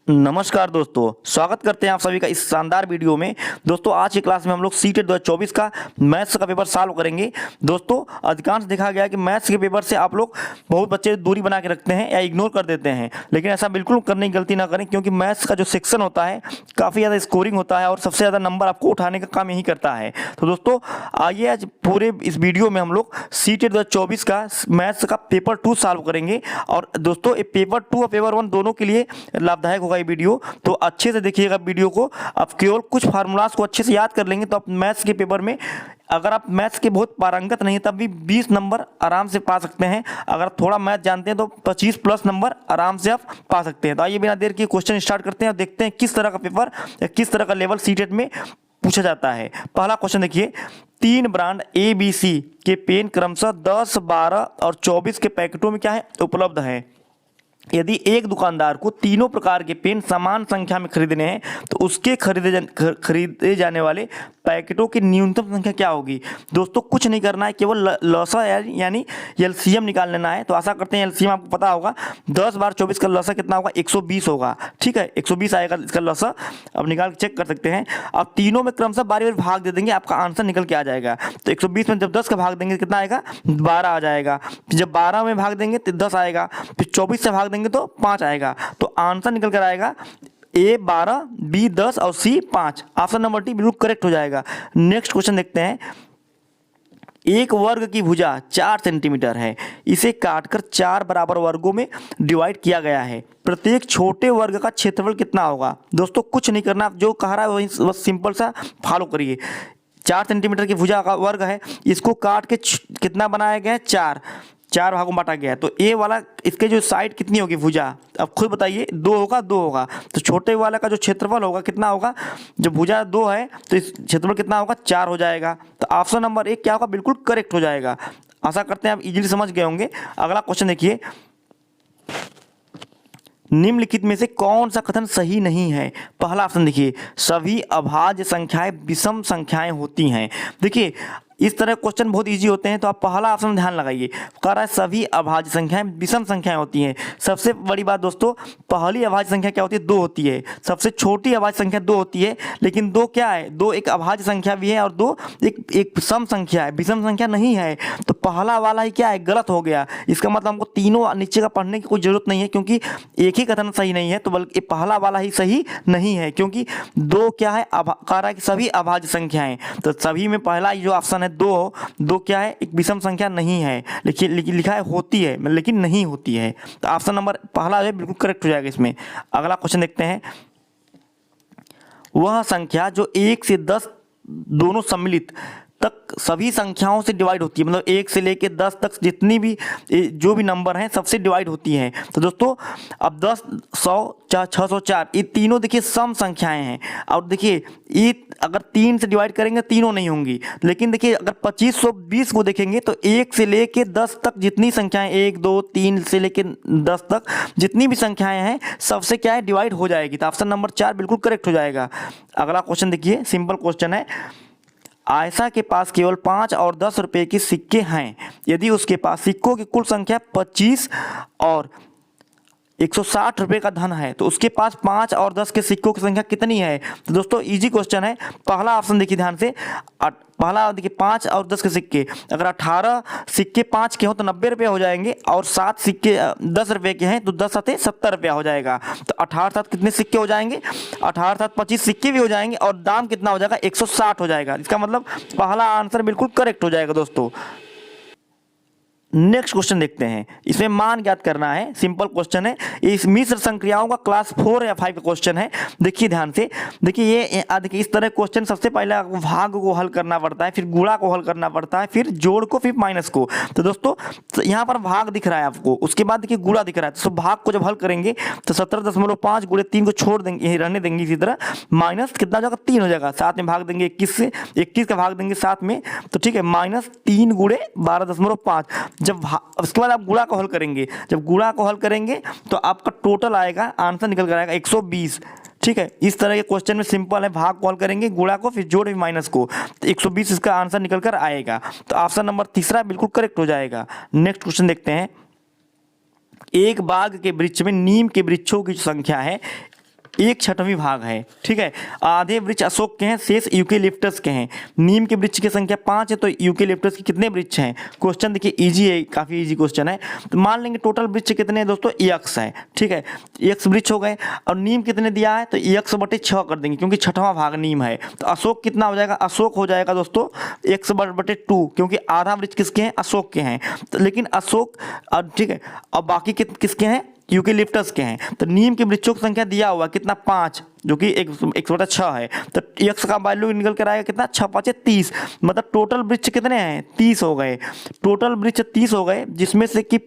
नमस्कार दोस्तों, स्वागत करते हैं आप सभी का इस शानदार वीडियो में। दोस्तों आज की क्लास में हम लोग सीटेट 2024 का मैथ्स का पेपर सॉल्व करेंगे। दोस्तों अधिकांश देखा गया है कि मैथ्स के पेपर से आप लोग बहुत बच्चे दूरी बना के रखते हैं या इग्नोर कर देते हैं, लेकिन ऐसा बिल्कुल करने की गलती ना करें, क्योंकि मैथ्स का जो सेक्शन होता है काफ़ी ज़्यादा स्कोरिंग होता है और सबसे ज़्यादा नंबर आपको उठाने का काम यही करता है। तो दोस्तों आइए आज पूरे इस वीडियो में हम लोग सीटेट 2024 का मैथ्स का पेपर 2 सॉल्व करेंगे। और दोस्तों ये पेपर 2 और पेपर 1 दोनों के लिए लाभदायक होगा ये वीडियो, तो अच्छे से देखिएगा वीडियो को। आप केवल कुछ फार्मूलाज को अच्छे से याद कर लेंगे तो आप मैथ्स के पेपर में, अगर आप मैथ्स के बहुत पारंगत नहीं तब भी 20 नंबर आराम से पा सकते हैं। अगर थोड़ा मैथ जानते हैं तो 25 प्लस नंबर आराम से आप पा सकते हैं। तो आइए बिना देर के क्वेश्चन स्टार्ट करते हैं और देखते हैं किस तरह का पेपर या किस तरह का लेवल सीटेट में पूछा जाता है। पहला क्वेश्चन देखिए, 3 ब्रांड ABC के पेन क्रमशः 10, 12 और 24 के पैकेटों में क्या है उपलब्ध है। यदि एक दुकानदार को तीनों प्रकार के पेन समान संख्या में खरीदने हैं तो उसके खरीदे जाने वाले पैकेटों की न्यूनतम संख्या क्या होगी। दोस्तों कुछ नहीं करना है, केवल लसा यानी एलसीएम निकाल लेना है। तो आशा करते हैं एलसीएम आपको पता होगा। 10 बार 24 का लसा कितना होगा, 120 होगा। ठीक है, 120 आएगा इसका लसा। अब निकाल के चेक कर सकते हैं। अब तीनों में क्रमशः बारी बारी भाग दे देंगे, आपका आंसर निकल के आ जाएगा। तो 120 में जब 10 का भाग देंगे कितना आएगा, 12 आ जाएगा। जब 12 में भाग देंगे तो 10 आएगा। फिर 24 से भाग देंगे तो 5 आएगा। तो आंसर निकल कर आएगा A 12, B 10 और C 5। ऑप्शन नंबर डी बिल्कुल करेक्ट हो जाएगा। नेक्स्ट क्वेश्चन देखते हैं। एक वर्ग की भुजा 4 सेंटीमीटर है, इसे काटकर 4 बराबर वर्गों में डिवाइड किया गया है। प्रत्येक छोटे वर्ग का क्षेत्रफल कितना होगा। दोस्तों कुछ नहीं करना, आप जो कह रहा है वही बस सिंपल सा फॉलो करिए। 4 सेंटीमीटर की भुजा का वर्ग है, इसको काट के कितना बनाया गया है, 4 भागों में बांटा गया है। तो ए वाला इसके जो साइड कितनी होगी भुजा, अब खुद बताइए। 2 होगा, 2 होगा। तो छोटे वाला का जो क्षेत्रफल होगा कितना होगा, जब भुजा 2 है तो इस क्षेत्रफल कितना होगा, 4 हो जाएगा। तो ऑप्शन नंबर 1 क्या होगा, बिल्कुल करेक्ट हो जाएगा। आशा करते हैं आप इजीली समझ गए होंगे। अगला क्वेश्चन देखिए, निम्नलिखित में से कौन सा कथन सही नहीं है। पहला ऑप्शन देखिए, सभी अभाज्य संख्याएं विषम संख्याएं होती हैं। देखिए इस तरह क्वेश्चन बहुत इजी होते हैं, तो आप पहला ऑप्शन ध्यान लगाइए। कह रहा है सभी अभाज्य संख्याएं विषम संख्याएं होती हैं। सबसे बड़ी बात दोस्तों, पहली अभाज्य संख्या क्या होती है, 2 होती है। सबसे छोटी अभाज्य संख्या 2 होती है, लेकिन 2 क्या है, 2 एक अभाज्य संख्या भी है और 2 एक सम संख्या है, विषम संख्या नहीं है। तो पहला वाला ही क्या है, गलत हो गया। इसका मतलब हमको तीनों नीचे का पढ़ने की कोई जरूरत नहीं है, क्योंकि एक ही कथन सही नहीं है। तो बल्कि पहला वाला ही सही नहीं है, क्योंकि 2 क्या है, कह रहा है कि सभी अभाज्य संख्याएं। तो सभी में पहला जो ऑप्शन है 2 क्या है, एक विषम संख्या नहीं है। लिखा है होती है, लेकिन नहीं होती है। तो ऑप्शन नंबर पहला है बिल्कुल करेक्ट हो जाएगा इसमें। अगला क्वेश्चन देखते हैं। वह संख्या जो 1 से 10 दोनों सम्मिलित तक सभी संख्याओं से डिवाइड होती है, मतलब 1 से लेके 10 तक जितनी भी जो भी नंबर हैं सबसे डिवाइड होती हैं। तो दोस्तों अब 10, 100, 604 ये तीनों देखिए सम संख्याएं हैं। और देखिए ये अगर 3 से डिवाइड करेंगे तीनों नहीं होंगी, लेकिन देखिए अगर 2520 को देखेंगे तो 1 से लेके 10 तक जितनी संख्याएं, 1, 2, 3 से लेके 10 तक जितनी भी संख्याएं हैं सबसे क्या है, डिवाइड हो जाएगी। तो ऑप्शन नंबर 4 बिल्कुल करेक्ट हो जाएगा। अगला क्वेश्चन देखिए, सिंपल क्वेश्चन है। आयशा के पास केवल 5 और 10 रुपए के सिक्के हैं। यदि उसके पास सिक्कों की कुल संख्या 25 और 160 रुपए का धन है तो उसके पास 5 और 10 के सिक्कों की संख्या कितनी है। तो दोस्तों इजी क्वेश्चन है। पहला ऑप्शन देखिए ध्यान से, पहला देखिए 5 और 10 के सिक्के, अगर 18 सिक्के 5 के हो तो 90 रुपये हो जाएंगे, और 7 सिक्के 10 रुपये के हैं तो 10 7 70 रुपया हो जाएगा। तो 18 7 कितने सिक्के हो जाएंगे, 18 7 25 सिक्के भी हो जाएंगे, और दाम कितना हो जाएगा, 160 हो जाएगा। इसका मतलब पहला आंसर बिल्कुल करेक्ट हो जाएगा दोस्तों। नेक्स्ट क्वेश्चन देखते हैं। इसमें मान ज्ञात करना है, सिंपल क्वेश्चन है। इस मिश्र संक्रियाओं का क्लास 4 या 5 का क्वेश्चन है। देखिए ध्यान से, देखिए ये देखिए इस तरह क्वेश्चन सबसे पहले भाग को हल करना पड़ता है, फिर गुणा को हल करना पड़ता है, फिर जोड़ को, फिर माइनस को। तो दोस्तों यहाँ पर भाग दिख रहा है आपको, उसके बाद देखिए गुणा दिख रहा है। तो भाग को जब हल करेंगे तो 17.5 गुणे 3 को छोड़ देंगे, रहने देंगे इसी तरह, माइनस कितना हो जाएगा, 3 हो जाएगा। 7 में भाग देंगे 21 से, 21 का भाग देंगे 7 में, तो ठीक है, माइनस 3 गुणे 12.5। जब उसके बाद आप गुणा को हल करेंगे, जब गुणा को हल करेंगे तो आपका टोटल आएगा, आंसर निकल कर आएगा 120। ठीक है, इस तरह के क्वेश्चन में सिंपल है, भाग को हल करेंगे, गुणा को, फिर जोड़, फिर माइनस को, तो 120 इसका आंसर निकल कर आएगा। तो ऑप्शन नंबर तीसरा बिल्कुल करेक्ट हो जाएगा। नेक्स्ट क्वेश्चन देखते हैं। एक बाग के वृक्ष में नीम के वृक्षों की संख्या है 1/6 भाग है, ठीक है। आधे वृक्ष अशोक के हैं, शेष यूकेलिप्टस के हैं। नीम के वृक्ष की संख्या 5 है, तो यूकेलिप्टस के कितने वृक्ष हैं? क्वेश्चन देखिए इजी है, काफी इजी क्वेश्चन है। तो मान लेंगे टोटल वृक्ष कितने हैं दोस्तों, x है, ठीक है, x वृक्ष हो गए। और नीम कितने दिया है, तो x/6 कर देंगे क्योंकि 6वां भाग नीम है। तो अशोक कितना हो जाएगा, अशोक हो जाएगा दोस्तों x/2 क्योंकि आधा वृक्ष किसके हैं, अशोक के हैं। तो लेकिन अशोक, ठीक है, और बाकी किसके हैं, यूकेलिप्टस के हैं। तो नीम के वृक्षों की संख्या दिया हुआ कितना, 5, जो कि 1/6 है। तो x का वैल्यू निकल कर आएगा कितना, 6×5 = 30। मतलब टोटल वृक्ष कितने हैं, 30 हो गए। टोटल वृक्ष 30 हो गए, जिसमें से कि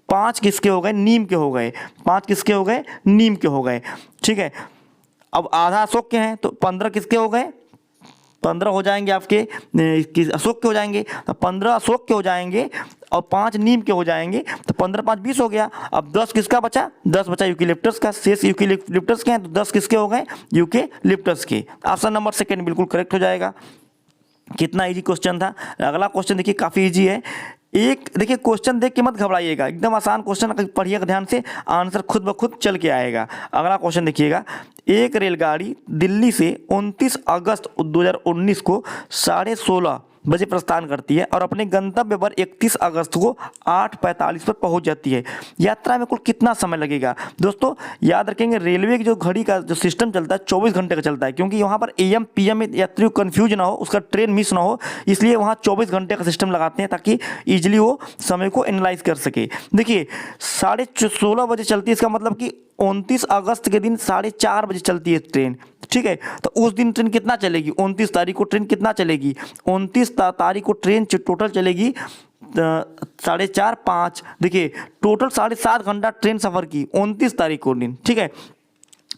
5 किसके हो गए, नीम के हो गए। 5 किसके हो गए, नीम के हो गए, ठीक है। अब आधा अशोक के हैं, तो 15 किसके हो गए, 15 हो जाएंगे आपके अशोक के हो जाएंगे। तो 15 अशोक के हो जाएंगे और 5 नीम के हो जाएंगे। तो 15 5 20 हो गया। अब 10 किसका बचा, 10 बचा यूकेलिप्टस का। शेष यूकेलिप्टस के हैं, तो 10 किसके हो गए, यूकेलिप्टस के। ऑप्शन नंबर सेकंड बिल्कुल करेक्ट हो जाएगा। कितना इजी क्वेश्चन था। अगला क्वेश्चन देखिए काफ़ी इजी है। एक देखिए क्वेश्चन देख के मत घबराइएगा, एकदम आसान क्वेश्चन, पढ़िएगा ध्यान से, आंसर खुद ब खुद चल के आएगा। अगला क्वेश्चन देखिएगा। एक रेलगाड़ी दिल्ली से 29 अगस्त 2019 को 16:30 बजे प्रस्थान करती है और अपने गंतव्य पर 31 अगस्त को 8:45 पर पहुंच जाती है। यात्रा में कुल कितना समय लगेगा? दोस्तों याद रखेंगे, रेलवे की जो घड़ी का जो सिस्टम चलता है 24 घंटे का चलता है, क्योंकि वहाँ पर AM PM में यात्री को कन्फ्यूज ना हो, उसका ट्रेन मिस ना हो, इसलिए वहाँ 24 घंटे का सिस्टम लगाते हैं ताकि ईजिली वो समय को एनालाइज कर सके। देखिए 16:30 बजे चलती है, इसका मतलब कि 29 अगस्त के दिन 4:30 बजे चलती है ट्रेन, ठीक है। तो उस दिन ट्रेन कितना चलेगी, 29 तारीख को ट्रेन कितना चलेगी, 29 तारीख को ट्रेन टोटल चलेगी 4:30 5, देखिए टोटल 7.5 घंटा ट्रेन सफ़र की 29 तारीख को दिन, ठीक है।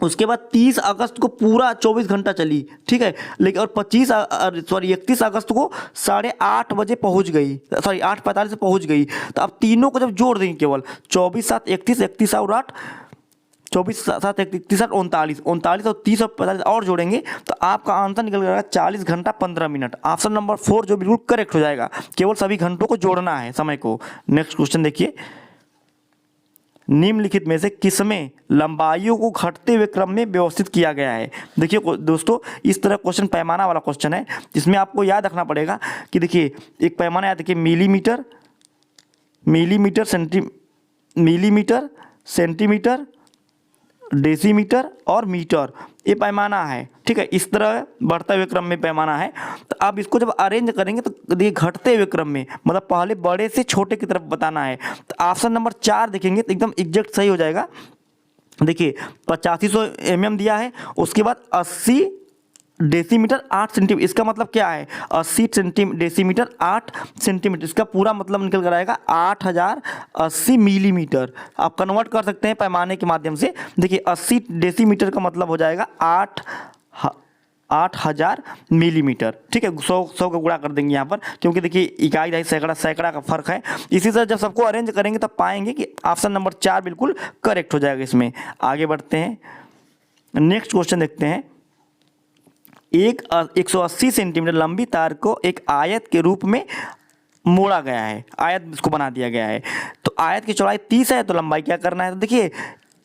उसके बाद 30 अगस्त को पूरा 24 घंटा चली, ठीक है। लेकिन और 31 अगस्त को 8:30 बजे पहुंच गई, 8:45 से पहुंच गई। तो अब तीनों को जब जोड़ देंगे, केवल 24 7 31, 31 और 8, 24 7 31 8 39, 39 और 30 और 45 और जोड़ेंगे तो आपका आंसर निकल जाएगा 40 घंटा 15 मिनट। ऑप्शन नंबर 4 जो बिल्कुल करेक्ट हो जाएगा। केवल सभी घंटों को जोड़ना है समय को। नेक्स्ट क्वेश्चन देखिए। निम्नलिखित में से किसमें लंबाइयों को घटते हुए क्रम में व्यवस्थित किया गया है? देखिए दोस्तों, इस तरह क्वेश्चन पैमाना वाला क्वेश्चन है, जिसमें आपको याद रखना पड़ेगा कि देखिए एक पैमाना याद रखिए, मिलीमीटर, सेंटीमीटर, डेसीमीटर और मीटर, ये पैमाना है, ठीक है। इस तरह बढ़ते हुए क्रम में पैमाना है। तो आप इसको जब अरेंज करेंगे तो देखिए घटते हुए क्रम में, मतलब पहले बड़े से छोटे की तरफ बताना है। तो ऑप्शन नंबर 4 देखेंगे तो एकदम एग्जैक्ट सही हो जाएगा। देखिए 8500 mm दिया है, उसके बाद 80 डेसीमीटर 8 सेंटीमीटर, इसका मतलब क्या है, 80 डेसीमीटर 8 सेंटीमीटर, इसका पूरा मतलब निकल कर आएगा 8080 मिलीमीटर। आप कन्वर्ट कर सकते हैं पैमाने के माध्यम से। देखिए 80 डेसीमीटर का मतलब हो जाएगा 8000 मिलीमीटर, ठीक है। 100 का गुणा कर देंगे यहाँ पर, क्योंकि देखिए इकाई दहाई सैकड़ा का फर्क है। इसी तरह जब सबको अरेंज करेंगे तब पाएंगे कि ऑप्शन नंबर 4 बिल्कुल करेक्ट हो जाएगा। इसमें आगे बढ़ते हैं, नेक्स्ट क्वेश्चन देखते हैं। एक 180 सेंटीमीटर लंबी तार को एक आयत के रूप में मोड़ा गया है, आयत इसको बना दिया गया है। तो आयत की चौड़ाई 30 है, तो लंबाई क्या करना है, तो देखिए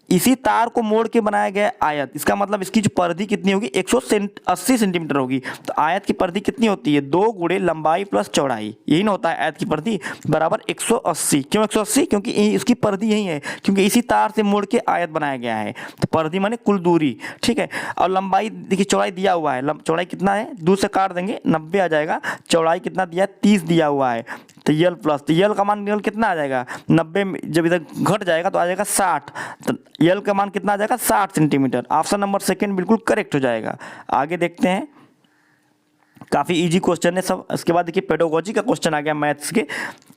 इसी तार को मोड़ के बनाया गया आयत, इसका मतलब इसकी जो परिधि कितनी होगी, 180 सेंटीमीटर होगी। तो आयत की परिधि कितनी होती है, 2 गुणे लंबाई प्लस चौड़ाई, यही ना होता है आयत की परिधि बराबर 180। क्यों 180, क्योंकि इसकी परिधि यही है, क्योंकि इसी तार से मोड़ के आयत बनाया गया है। तो परिधि माने कुल दूरी, ठीक है। और लंबाई देखिए, चौड़ाई दिया हुआ है, चौड़ाई कितना है, 2 से काट देंगे 90 आ जाएगा। चौड़ाई कितना दिया है, 30 दिया हुआ है। तो यल प्लस, तो यल का मान कितना आ जाएगा, 90 में जब इधर घट जाएगा तो आ जाएगा 60, तो यल का मान कितना आ जाएगा, 60 सेंटीमीटर। ऑप्शन नंबर 2 बिल्कुल करेक्ट हो जाएगा। आगे देखते हैं, काफ़ी इजी क्वेश्चन है सब। इसके बाद देखिए पेडागोजी का क्वेश्चन आ गया मैथ्स के,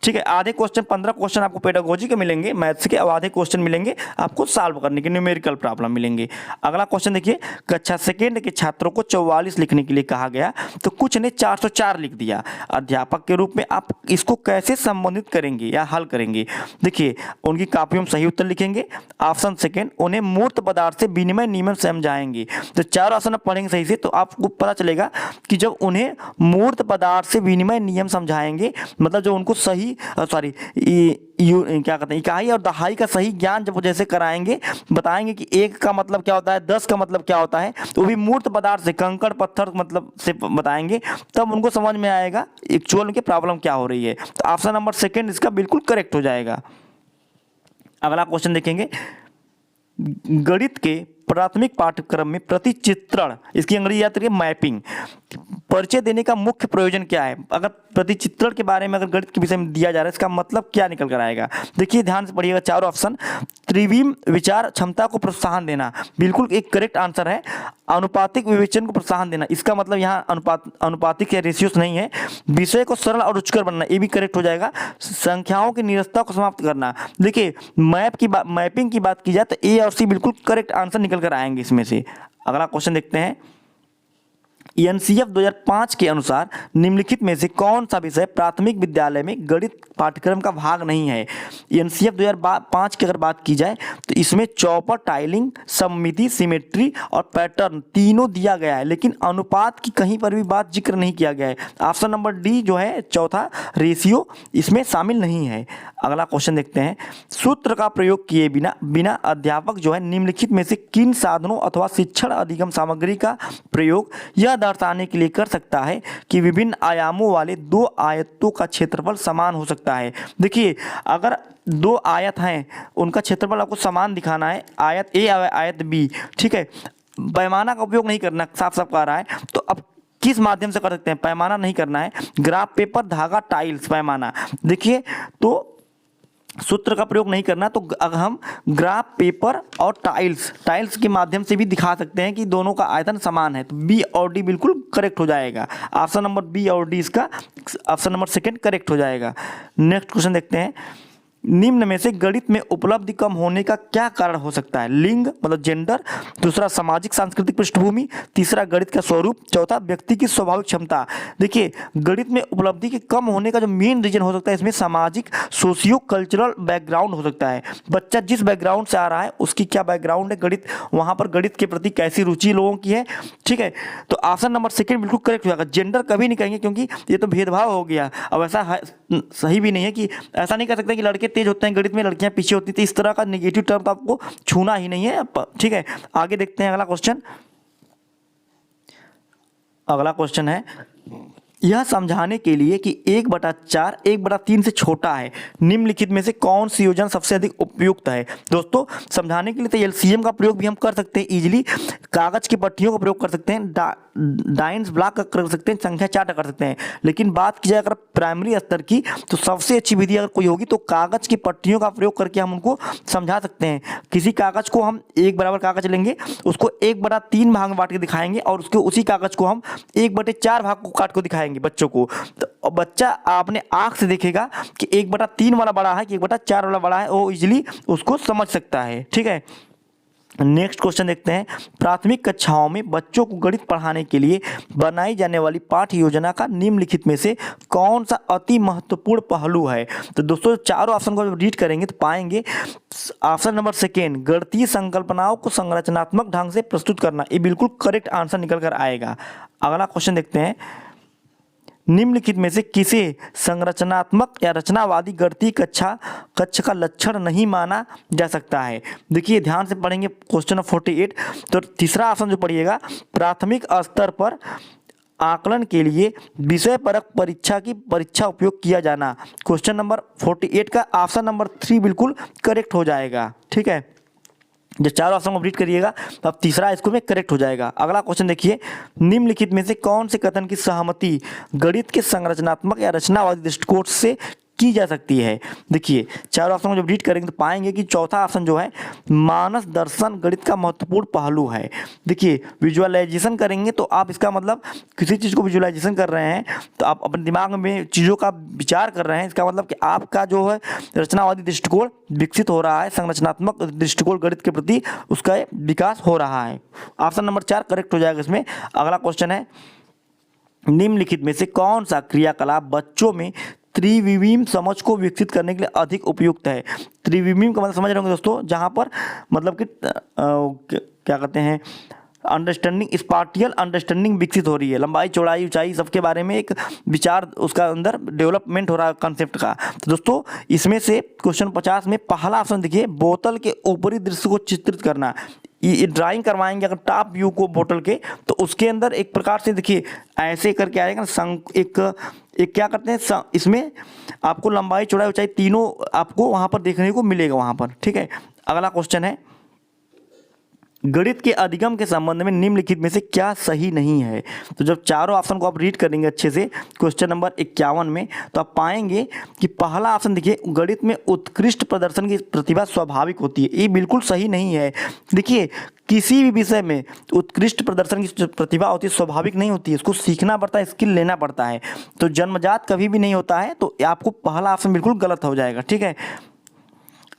ठीक है। आधे क्वेश्चन 15 क्वेश्चन आपको पेडागोजी के मिलेंगे मैथ्स के, और आधे क्वेश्चन मिलेंगे आपको सॉल्व करने के, न्यूमेरिकल प्रॉब्लम मिलेंगे। अगला क्वेश्चन देखिए, कक्षा सेकेंड के छात्रों को 44 लिखने के लिए कहा गया, तो कुछ ने 404 लिख दिया। अध्यापक के रूप में आप इसको कैसे संबोधित करेंगे या हल करेंगे? देखिए उनकी कापियों में सही उत्तर लिखेंगे। ऑप्शन सेकेंड, उन्हें मूर्त पदार्थ से विनिमय नियम समझाएंगे। तो 4 ऑप्शन आप पढ़ेंगे सही से तो आपको पता चलेगा कि जब उन्हें मूर्त पदार्थ से विनिमय नियम समझाएंगे, मतलब जो उनको सही क्या कहते हैं इकाई और दहाई का सही ज्ञान जब वो जैसे कराएंगे, बताएंगे कि 1 का मतलब क्या होता है, 10 का मतलब क्या होता है, तो भी मूर्त पदार्थ से, कंकड़ पत्थर मतलब से बताएंगे, तब उनको समझ में आएगा एक्चुअल उनकी प्रॉब्लम क्या हो रही है। तो ऑप्शन नंबर सेकंड इसका बिल्कुल करेक्ट हो जाएगा। अगला क्वेश्चन देखेंगे, गणित के प्राथमिक पाठ्यक्रम में प्रतिचित्रण, इसकी अंग्रेजी याद करिए मैपिंग, परिचय देने का मुख्य प्रयोजन क्या है। अगर प्रतिचित्रण के बारे में अगर गणित के विषय में दिया जा रहा है, इसका मतलब क्या निकल कर आएगा। देखिए ध्यान से पढ़िएगा चारों ऑप्शन। त्रिविम विचार क्षमता को प्रोत्साहन देना, बिल्कुल एक करेक्ट आंसर है। अनुपातिक विवेचन को प्रोत्साहन देना, इसका मतलब यहाँ अनुपातिक या रेशियोस नहीं है। विषय को सरल और रुचिकर बनना, ये भी करेक्ट हो जाएगा। संख्याओं की निरस्तता को समाप्त करना, देखिए मैपिंग की बात की जाए तो ए और सी बिल्कुल करेक्ट आंसर निकल कर आएंगे इसमें से। अगला क्वेश्चन देखते हैं, एनसीएफ 2005 के अनुसार निम्नलिखित में से कौन सा विषय प्राथमिक विद्यालय में गणित पाठ्यक्रम का भाग नहीं है। एनसीएफ 2005 की अगर बात की जाए तो इसमें चौपट, टाइलिंग, सममिति, सिमेट्री और पैटर्न तीनों दिया गया है, लेकिन अनुपात की कहीं पर भी बात जिक्र नहीं किया गया है। ऑप्शन नंबर डी जो है चौथा, रेशियो, इसमें शामिल नहीं है। अगला क्वेश्चन देखते हैं, सूत्र का प्रयोग किए बिना अध्यापक जो है निम्नलिखित में से किन साधनों अथवा शिक्षण अधिगम सामग्री का प्रयोग यह दर्शाने के लिए कर सकता है कि विभिन्न आयामों वाले 2 आयतों का क्षेत्रफल समान हो सकता है। देखिए अगर 2 आयत हैं, उनका क्षेत्रफल आपको समान दिखाना है, आयत ए और आयत बी, ठीक है, पैमाना का उपयोग नहीं करना, साफ साफ कह रहा है। तो अब किस माध्यम से कर सकते हैं, पैमाना नहीं करना है, ग्राफ पेपर, धागा, टाइल्स, पैमाना। देखिए तो सूत्र का प्रयोग नहीं करना, तो अगर हम ग्राफ पेपर और टाइल्स के माध्यम से भी दिखा सकते हैं कि दोनों का आयतन समान है, तो बी और डी बिल्कुल करेक्ट हो जाएगा। ऑप्शन नंबर बी और डी इसका ऑप्शन नंबर सेकंड करेक्ट हो जाएगा। नेक्स्ट क्वेश्चन देखते हैं, निम्न में से गणित में उपलब्धि कम होने का क्या कारण हो सकता है। लिंग मतलब जेंडर, दूसरा सामाजिक सांस्कृतिक पृष्ठभूमि, तीसरा गणित का स्वरूप, चौथा व्यक्ति की स्वाभाविक क्षमता। देखिए गणित में उपलब्धि के कम होने का जो मेन रीजन हो सकता है, इसमें सामाजिक सोशियो कल्चरल बैकग्राउंड हो सकता है। बच्चा जिस बैकग्राउंड से आ रहा है, उसकी क्या बैकग्राउंड है, गणित वहाँ पर गणित के प्रति कैसी रुचि लोगों की है, ठीक है। तो ऑप्शन नंबर सेकंड बिल्कुल करेक्ट हो जाएगा। जेंडर कभी नहीं कहेंगे क्योंकि ये तो भेदभाव हो गया। अब ऐसा सही भी नहीं है कि ऐसा नहीं कर सकते कि लड़के तेज होते हैं गणित में, लड़कियां पीछे होती थी, इस तरह का नेगेटिव टर्म तो आपको छूना ही नहीं है, ठीक है। आगे देखते हैं अगला क्वेश्चन। अगला क्वेश्चन है, यह समझाने के लिए कि 1/4 1/3 से छोटा है, निम्नलिखित में से कौन सी योजना सबसे अधिक उपयुक्त है। दोस्तों समझाने के लिए तो एलसीएम का प्रयोग भी हम कर सकते हैं इजीली, कागज की पट्टियों का प्रयोग कर सकते हैं, डाइन्स ब्लॉक का कर सकते हैं, संख्या चार्ट कर सकते हैं। लेकिन बात की जाए अगर प्राइमरी स्तर की, तो सबसे अच्छी विधि अगर कोई होगी तो कागज की पट्टियों का प्रयोग करके हम उनको समझा सकते हैं। किसी कागज को हम 1 बराबर कागज लेंगे, उसको 1/3 भाग में बांट के दिखाएंगे और उसके उसी कागज को हम 1/4 भाग को काट को दिखाएंगे बच्चों को। तो बच्चा आपने आंख से देखेगा कि 1/3 वाला बड़ा है कि 1/4 वाला बड़ा है, वो इजीली उसको समझ सकता है, ठीक है। नेक्स्ट क्वेश्चन देखते हैं, प्राथमिक कक्षाओं में बच्चों को गणित पढ़ाने के लिए बनाई जाने वाली पाठ्य योजना का निम्नलिखित में से कौन सा अति महत्वपूर्ण पहलू है। तो दोस्तों चारों ऑप्शन को जब रीड करेंगे तो पाएंगे ऑप्शन नंबर सेकेंड, गणितीय संकल्पनाओं को संरचनात्मक ढंग से प्रस्तुत करना, ये बिल्कुल करेक्ट आंसर निकल कर आएगा। अगला क्वेश्चन देखते हैं, निम्नलिखित में से किसे संरचनात्मक या रचनावादी गणितीय कक्ष का लक्षण नहीं माना जा सकता है। देखिए ध्यान से पढ़ेंगे क्वेश्चन नंबर 48। तो तीसरा ऑप्शन जो पढ़िएगा, प्राथमिक स्तर पर आकलन के लिए विषय परक परीक्षा उपयोग किया जाना। क्वेश्चन नंबर 48 का ऑप्शन नंबर 3 बिल्कुल करेक्ट हो जाएगा, ठीक है। जब चारों ऑप्शन को रीड करिएगा तो अब तीसरा इसको में करेक्ट हो जाएगा। अगला क्वेश्चन देखिए, निम्नलिखित में से कौन से कथन की सहमति गणित के संरचनात्मक या रचनावादी दृष्टिकोण से की जा सकती है। देखिए चारों ऑप्शन को जब रीड करेंगे तो पाएंगे कि चौथा ऑप्शन जो है मानस दर्शन गणित का महत्वपूर्ण पहलू है। देखिए विजुअलाइजेशन करेंगे तो आप इसका मतलब किसी चीज़ को विजुअलाइजेशन कर रहे हैं तो आप अपने दिमाग में चीज़ों का विचार कर रहे हैं, इसका मतलब कि आपका जो है रचनावादी दृष्टिकोण विकसित हो रहा है, संरचनात्मक दृष्टिकोण गणित के प्रति उसका विकास हो रहा है। ऑप्शन नंबर 4 करेक्ट हो जाएगा इसमें। अगला क्वेश्चन है, निम्नलिखित में से कौन सा क्रियाकलाप बच्चों में त्रिविमीय समझ को विकसित करने के लिए अधिक उपयुक्त है। त्रिविमीय का मतलब समझ रहे होंगे दोस्तों, जहाँ पर मतलब कि क्या कहते हैं अंडरस्टैंडिंग, स्पाटियल अंडरस्टैंडिंग विकसित हो रही है, लंबाई चौड़ाई ऊंचाई सबके बारे में एक विचार उसका अंदर डेवलपमेंट हो रहा है कॉन्सेप्ट का। तो दोस्तों इसमें से क्वेश्चन 50 में पहला ऑप्शन देखिए, बोतल के ऊपरी दृश्य को चित्रित करना। ये ड्राइंग करवाएंगे अगर टॉप व्यू को बोतल के, तो उसके अंदर एक प्रकार से देखिए ऐसे करके आएगा ना, एक क्या करते हैं इसमें आपको लंबाई चौड़ाई ऊंचाई तीनों आपको वहां पर देखने को मिलेगा वहां पर, ठीक है। अगला क्वेश्चन है, गणित के अधिगम के संबंध में निम्नलिखित में से क्या सही नहीं है। तो जब चारों ऑप्शन को आप रीड करेंगे अच्छे से क्वेश्चन नंबर 51 में, तो आप पाएंगे कि पहला ऑप्शन देखिए, गणित में उत्कृष्ट प्रदर्शन की प्रतिभा स्वाभाविक होती है, ये बिल्कुल सही नहीं है। देखिए किसी भी विषय में उत्कृष्ट प्रदर्शन की प्रतिभा होती है, स्वाभाविक नहीं होती है, इसको सीखना पड़ता है, स्किल लेना पड़ता है, तो जन्मजात कभी भी नहीं होता है। तो आपको पहला ऑप्शन बिल्कुल गलत हो जाएगा, ठीक है।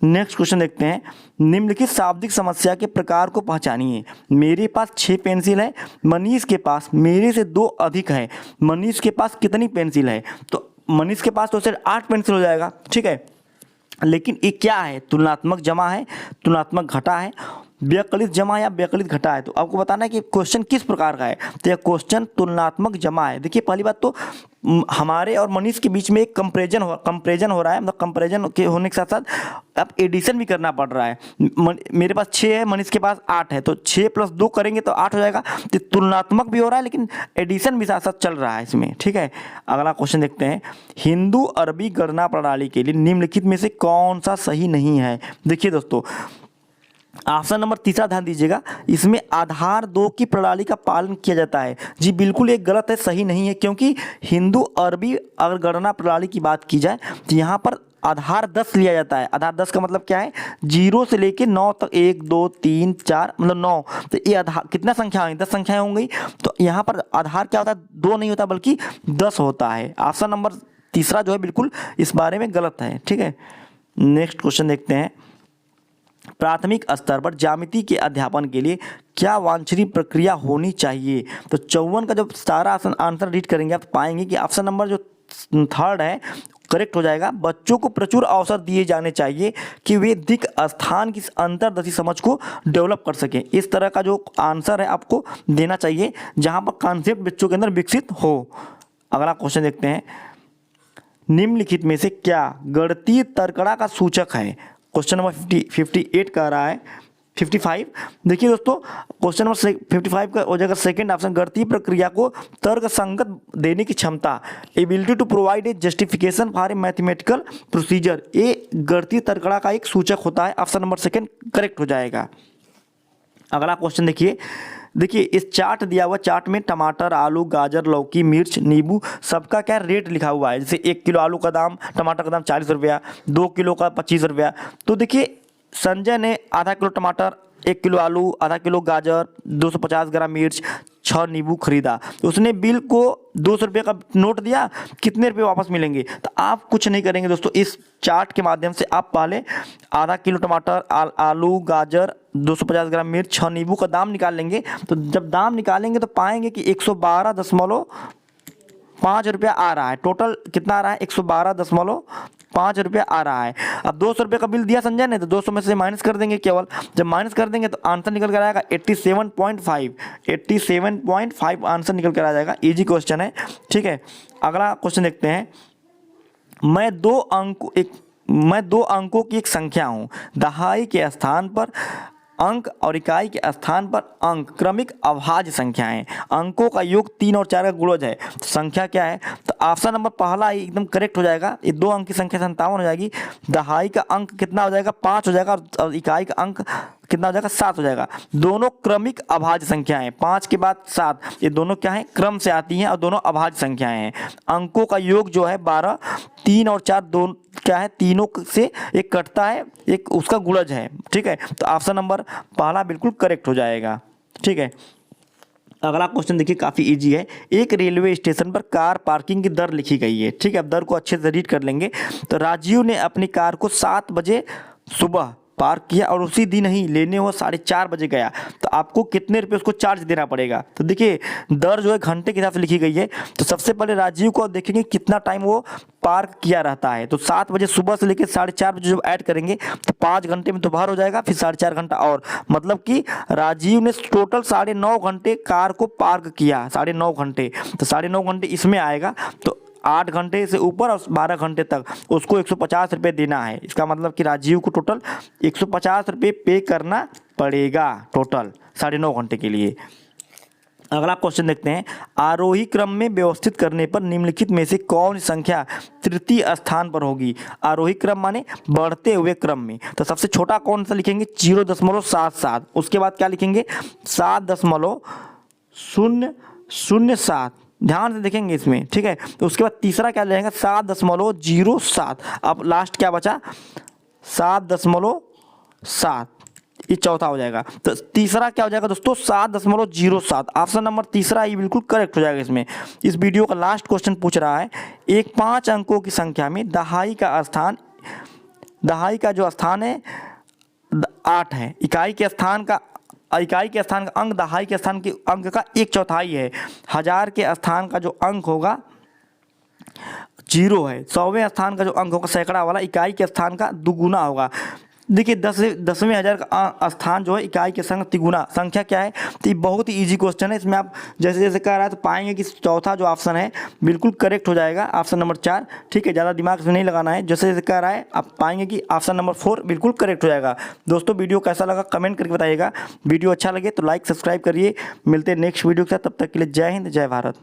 नेक्स्ट क्वेश्चन देखते हैं, निम्नलिखित शाब्दिक समस्या के प्रकार को पहचानिए। मेरे पास 6 पेंसिल है, मनीष के पास मेरे से 2 अधिक है, मनीष के पास कितनी पेंसिल है। तो मनीष के पास तो सिर्फ 8 पेंसिल हो जाएगा, ठीक है। लेकिन ये क्या है, तुलनात्मक जमा है, तुलनात्मक घटा है, व्यकलित जमा या व्यकलित घटा है। तो आपको बताना है कि क्वेश्चन किस प्रकार का है। तो यह क्वेश्चन तुलनात्मक जमा है। देखिए पहली बात तो हमारे और मनीष के बीच में एक कंपैरिजन हो रहा है, मतलब कंपैरिजन के होने के साथ साथ अब एडिशन भी करना पड़ रहा है। मेरे पास 6 है, मनीष के पास 8 है, तो 6 + 2 करेंगे तो 8 हो जाएगा। तो तुलनात्मक भी हो रहा है लेकिन एडिशन भी साथ साथ चल रहा है इसमें, ठीक है। अगला क्वेश्चन देखते हैं, हिंदू अरबी गणना प्रणाली के लिए निम्नलिखित में से कौन सा सही नहीं है। देखिए दोस्तों ऑप्शन नंबर 3 ध्यान दीजिएगा, इसमें आधार 2 की प्रणाली का पालन किया जाता है। जी बिल्कुल ये गलत है, सही नहीं है, क्योंकि हिंदू अरबी अगर गणना प्रणाली की बात की जाए तो यहाँ पर आधार 10 लिया जाता है। आधार 10 का मतलब क्या है, 0 से लेके 9 तक, 1 2 3 4 मतलब 9। तो ये आधार कितना संख्या है, 10 संख्याएं होंगी। तो यहाँ पर आधार क्या होता है, 2 नहीं होता बल्कि 10 होता है। ऑप्शन नंबर 3 जो है बिल्कुल इस बारे में गलत है, ठीक है। नेक्स्ट क्वेश्चन देखते हैं, प्राथमिक स्तर पर ज्यामिति के अध्यापन के लिए क्या वांछनीय प्रक्रिया होनी चाहिए। तो 54 का जब सारा आंसर रीड करेंगे आप पाएंगे कि ऑप्शन नंबर जो 3 है करेक्ट हो जाएगा। बच्चों को प्रचुर अवसर दिए जाने चाहिए कि वे दिक् स्थान की अंतर्दृष्टि समझ को डेवलप कर सकें। इस तरह का जो आंसर है आपको देना चाहिए जहां पर कॉन्सेप्ट बच्चों के अंदर विकसित हो। अगला क्वेश्चन देखते हैं, निम्नलिखित में से क्या गणितीय तर्कड़ा का सूचक है। क्वेश्चन नंबर 58 कह रहा है 55। देखिए दोस्तों क्वेश्चन नंबर 55 का हो जाएगा सेकंड ऑप्शन, गणितीय प्रक्रिया को तर्क संगत देने की क्षमता, ability to provide a justification for a mathematical procedure. ये गणितीय तर्कड़ा का एक सूचक होता है। ऑप्शन नंबर 2 करेक्ट हो जाएगा। अगला क्वेश्चन देखिए इस चार्ट दिया हुआ चार्ट में टमाटर, आलू, गाजर, लौकी, मिर्च, नींबू सबका क्या रेट लिखा हुआ है। जैसे 1 किलो आलू का दाम, टमाटर का दाम 40 रुपया, 2 किलो का 25 रुपया। तो देखिए संजय ने आधा किलो टमाटर, 1 किलो आलू, आधा किलो गाजर, 250 ग्राम मिर्च, 6 नींबू खरीदा। तो उसने बिल को 200 रुपये का नोट दिया, कितने रुपये वापस मिलेंगे। तो आप कुछ नहीं करेंगे दोस्तों, इस चार्ट के माध्यम से आप पहले आधा किलो टमाटर, आलू, गाजर, 250 ग्राम मिर्च, 6 नींबू का दाम निकाल लेंगे। तो जब दाम निकालेंगे तो पाएंगे कि 112.5 रुपया आ रहा है। टोटल कितना आ रहा है, 112.5 रुपया आ रहा है। अब 200 रुपये का बिल दिया संजय ने, तो 200 में से माइनस कर देंगे केवल। जब माइनस कर देंगे तो आंसर निकल कर आएगा 87.5 आंसर निकल कर आ जाएगा। इजी क्वेश्चन है, ठीक है। अगला क्वेश्चन देखते हैं, मैं दो अंकों की एक संख्या हूं, दहाई के स्थान पर अंक और इकाई के स्थान पर अंक क्रमिक अभाज्य संख्याएं, अंकों का योग 3 और 4 का गुणज है। तो संख्या क्या है, तो ऑप्शन नंबर पहला एकदम करेक्ट हो जाएगा। ये 2 अंक की संख्या 57 हो जाएगी, दहाई का अंक कितना हो जाएगा 5 हो जाएगा, और इकाई का अंक कितना हो जाएगा 7 हो जाएगा। दोनों क्रमिक अभाज्य संख्याएं, 5 के बाद 7, ये दोनों क्या है क्रम से आती हैं और दोनों अभाज्य संख्याएं हैं। अंकों का योग जो है 12, 3 और 4 दोनों क्या है, तीनों से एक कटता है, एक उसका गुणज है, ठीक है। तो ऑप्शन नंबर पहला बिल्कुल करेक्ट हो जाएगा, ठीक है। अगला क्वेश्चन देखिए काफ़ी इजी है। एक रेलवे स्टेशन पर कार पार्किंग की दर लिखी गई है, ठीक है। अब दर को अच्छे से रीड कर लेंगे। तो राजीव ने अपनी कार को 7 बजे सुबह पार्क किया और उसी दिन ही लेने वो 4:30 बजे गया, तो आपको कितने रुपये उसको चार्ज देना पड़ेगा। तो देखिए दर जो है घंटे के हिसाब से लिखी गई है। तो सबसे पहले राजीव को देखेंगे कितना टाइम वो पार्क किया रहता है। तो 7 बजे सुबह से लेकर 4:30 बजे जब ऐड करेंगे तो 5 घंटे में दोपहर हो जाएगा, फिर 4.5 घंटा और, मतलब कि राजीव ने टोटल 9.5 घंटे कार को पार्क किया, 9.5 घंटे। तो 9.5 घंटे इसमें आएगा, तो 8 घंटे से ऊपर और 12 घंटे तक उसको 150 रुपये देना है। इसका मतलब कि राजीव को टोटल 150 रुपये पे करना पड़ेगा टोटल 9.5 घंटे के लिए। अगला क्वेश्चन देखते हैं, आरोही क्रम में व्यवस्थित करने पर निम्नलिखित में से कौन सी संख्या तृतीय स्थान पर होगी। आरोही क्रम माने बढ़ते हुए क्रम में। तो सबसे छोटा कौन सा लिखेंगे 0.77। उसके बाद क्या लिखेंगे 7.007। ध्यान से देखेंगे इसमें, ठीक है। तो उसके बाद तीसरा क्या रहेगा 7.07। अब लास्ट क्या बचा 7.7, ये चौथा हो जाएगा। तो तीसरा क्या हो जाएगा दोस्तों 7.07। ऑप्शन नंबर तीसरा ये बिल्कुल करेक्ट हो जाएगा इसमें। इस वीडियो का लास्ट क्वेश्चन पूछ रहा है, एक 5 अंकों की संख्या में दहाई का जो स्थान है 8 है। इकाई के स्थान का अंक दहाई के स्थान के अंक का 1/4 है। हजार के स्थान का जो अंक होगा 0 है। 100वें स्थान का जो अंक होगा सैकड़ा वाला इकाई के स्थान का दुगुना होगा। देखिए 10वें हजार का स्थान जो है इकाई के संग तिगुना संख्या क्या है। तो ये बहुत ही इजी क्वेश्चन है। इसमें आप जैसे जैसे कह रहा है तो पाएंगे कि चौथा जो ऑप्शन है बिल्कुल करेक्ट हो जाएगा, ऑप्शन नंबर 4, ठीक है। ज़्यादा दिमाग से नहीं लगाना है, जैसे जैसे कह रहा है आप पाएंगे कि ऑप्शन नंबर 4 बिल्कुल करेक्ट हो जाएगा। दोस्तों वीडियो कैसा लगा कमेंट करके बताइएगा। वीडियो अच्छा लगे तो लाइक सब्सक्राइब करिए। मिलते हैं नेक्स्ट वीडियो के साथ, तब तक के लिए जय हिंद जय भारत।